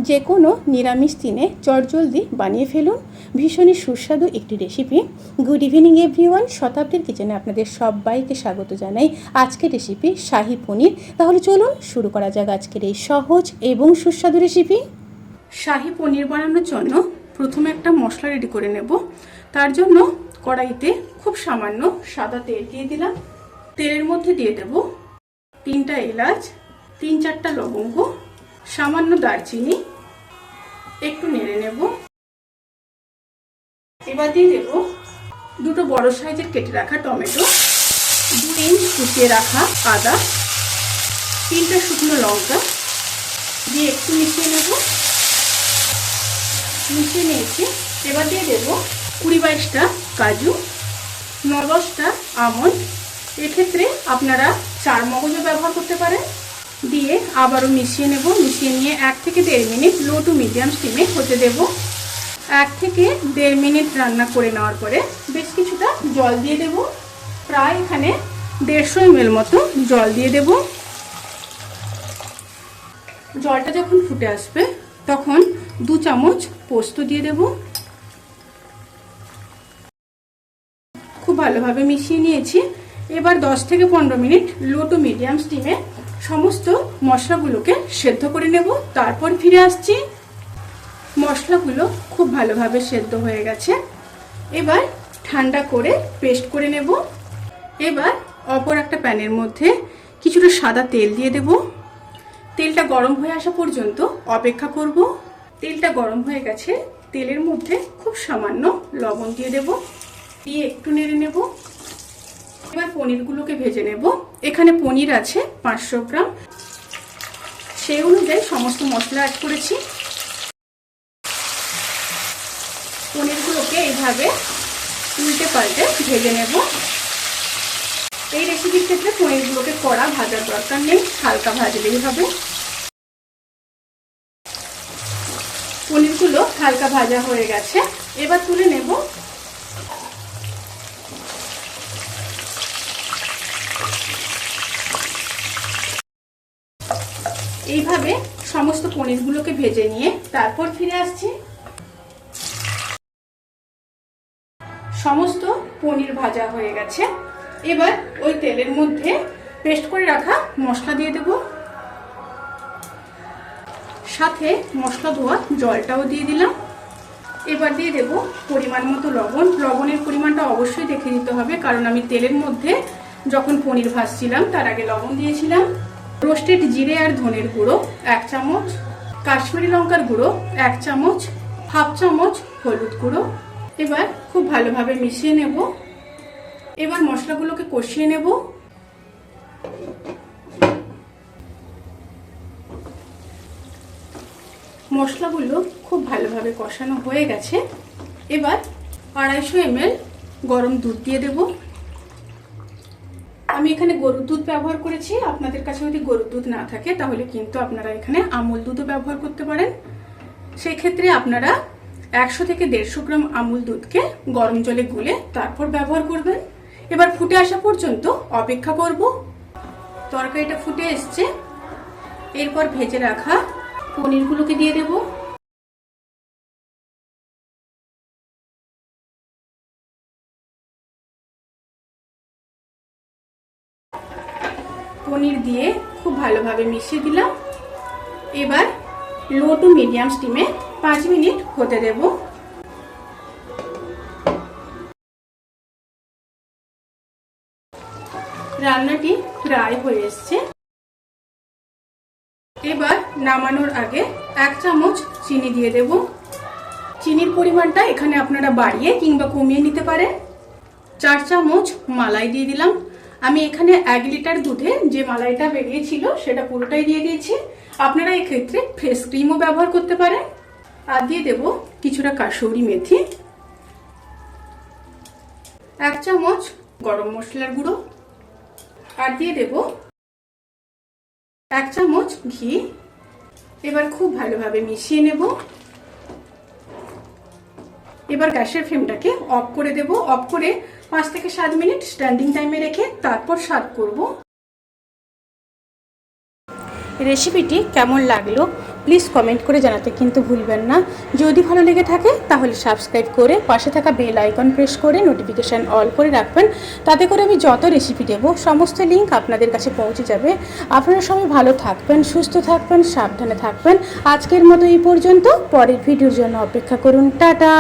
যে কোনো নিরামিষ দিনে চটজলদি বানিয়ে ফেলুন ভীষণই সুস্বাদু একটি রেসিপি। গুড ইভিনিং এভরিওয়ান, শতাব্দীর কিচেনে আপনাদের সবাইকে স্বাগত জানাই। আজকের রেসিপি শাহি পনির। তাহলে চলুন শুরু করা যাক আজকের এই সহজ এবং সুস্বাদু রেসিপি। শাহি পনির বানানোর জন্য প্রথমে একটা মশলা রেডি করে নেব। তার জন্য কড়াইতে খুব সামান্য সাদা তেল দিয়ে দিলাম। তেলের মধ্যে দিয়ে দেব 3টা এলাচ, 3-4টা লবঙ্গ, সামান্য দারচিনি, একটু নেড়ে নেব। এবার দিয়ে দেব 2টো বড় সাইজের কেটে রাখা টমেটো, 2 ইঞ্চ কুচিয়ে রাখা আদা, 3টা শুকনো লঙ্কা দিয়ে একটু মিশিয়ে নেব। মিশিয়ে নিয়েছি। এবার দিয়ে দেব 20-22টা কাজু, 9-10টা আমন্ড। এক্ষেত্রে আপনারা 4 মগজও ব্যবহার করতে পারেন। দিয়ে আবারও মিশিয়ে নেব। মিশিয়ে নিয়ে 1 থেকে 1.5 মিনিট লো টু মিডিয়াম স্টিমে হতে দেব। 1 থেকে 1.5 মিনিট রান্না করে নেওয়ার পরে বেশ কিছুটা জল দিয়ে দেব। প্রায় এখানে 150 ml মতো জল দিয়ে দেব। জলটা যখন ফুটে আসবে তখন 2 চামচ পোস্ত দিয়ে দেব। খুব ভালোভাবে মিশিয়ে নিয়েছি। এবার 10 থেকে 15 মিনিট লো টু মিডিয়াম স্টিমে সমস্ত মশলাগুলোকে সেদ্ধ করে নেব। তারপর ফিরে আসছি। মশলাগুলো খুব ভালোভাবে সেদ্ধ হয়ে গেছে। এবার ঠান্ডা করে পেস্ট করে নেব। এবার অপর একটা প্যানের মধ্যে কিছুটা সাদা তেল দিয়ে দেব। তেলটা গরম হয়ে আসা পর্যন্ত অপেক্ষা করব। তেলটা গরম হয়ে গেছে। তেলের মধ্যে খুব সামান্য লবণ দিয়ে দেব। দিয়ে একটু নেড়ে নেব। এবার পনিরগুলোকে ভেজে নেব। এখানে পনির আছে 500 গ্রাম। সেই অনুযায়ী সমস্ত মশলা অ্যাড করেছি। পনিরগুলোকে এইভাবে উল্টে পাল্টে ভেজে নেব। এই রেসিপির ক্ষেত্রে পনিরগুলোকে কড়া ভাজার দরকার নেই, হালকা ভাজলেই হবে। পনিরগুলো হালকা ভাজা হয়ে গেছে। এবার তুলে নেব। এইভাবে সমস্ত পনিরগুলোকে ভেজে নিয়ে তারপর ফিরে আসছি। সমস্ত পনির ভাজা হয়ে গেছে। এবার ওই তেলের মধ্যে পেস্ট করে রাখা মশলা দিয়ে দেব। সাথে মশলা ধোয়া জলটাও দিয়ে দিলাম। এবার দিয়ে দেব পরিমাণ মতো লবণ। লবণের পরিমাণটা অবশ্যই দেখে দিতে হবে, কারণ আমি তেলের মধ্যে যখন পনির ভাজছিলাম তার আগে লবণ দিয়েছিলাম। রোস্টেড জিরে আর ধনের গুঁড়ো 1 চামচ, কাশ্মীরি লঙ্কার গুঁড়ো 1 চামচ, 1/2 চামচ হলুদ গুঁড়ো। এবার খুব ভালোভাবে মিশিয়ে নেব। এবার মশলাগুলোকে কষিয়ে নেব। মশলাগুলো খুব ভালোভাবে কষানো হয়ে গেছে। এবার 250 ml গরম দুধ দিয়ে দেব। আমি এখানে গরুর দুধ ব্যবহার করেছি। আপনাদের কাছে যদি গরুর দুধ না থাকে তাহলে কিন্তু আপনারা এখানে আমুল দুধও ব্যবহার করতে পারেন। সেই ক্ষেত্রে আপনারা 100 থেকে 150 গ্রাম আমুল দুধকে গরম জলে গুলে তারপর ব্যবহার করবেন। এবার ফুটে আসা পর্যন্ত অপেক্ষা করব। তরকারিটা ফুটে এসছে। এরপর ভেজে রাখা পনিরগুলোকে দিয়ে দেব। পনির দিয়ে খুব ভালোভাবে মিশিয়ে দিলাম। এবার লো টু মিডিয়াম স্টিমে 5 মিনিট হতে দেব। রান্নাটি প্রায় হয়ে এসছে। এবার নামানোর আগে 1 চামচ চিনি দিয়ে দেব। চিনির পরিমাণটা এখানে আপনারা বাড়িয়ে কিংবা কমিয়ে নিতে পারেন। 4 চামচ মালাই দিয়ে দিলাম। আমি এখানে 1 লিটার দুধে যে মালাইটা বেরিয়েছিল সেটা পুরোটাই দিয়ে দিয়েছি। আপনারা এক্ষেত্রে ফ্রেশ ক্রিমও ব্যবহার করতে পারেন। আর দিয়ে দেব কিছুটা কাসুরি মেথি, 1 চামচ গরম মশলার গুঁড়ো, আর দিয়ে দেব 1 চামচ ঘি। এবার খুব ভালোভাবে মিশিয়ে নেব। এবার গ্যাসের ফ্লেমটাকে অফ করে দেব। অফ করে 5 থেকে 7 মিনিট স্ট্যান্ডিং টাইমে রেখে তারপর সার্ভ করব। রেসিপিটি কেমন লাগলো প্লিজ কমেন্ট করে জানাতে কিন্তু ভুলবেন না। যদি ভালো লেগে থাকে তাহলে সাবস্ক্রাইব করে পাশে থাকা বেল আইকন প্রেস করে নোটিফিকেশান অল করে রাখবেন। তাতে করে আমি যত রেসিপি দেব সমস্ত লিঙ্ক আপনাদের কাছে পৌঁছে যাবে। আপনারা সবাই ভালো থাকবেন, সুস্থ থাকবেন, সাবধানে থাকবেন। আজকের মতো এই পর্যন্ত, পরের ভিডিওর জন্য অপেক্ষা করুন। টাটা।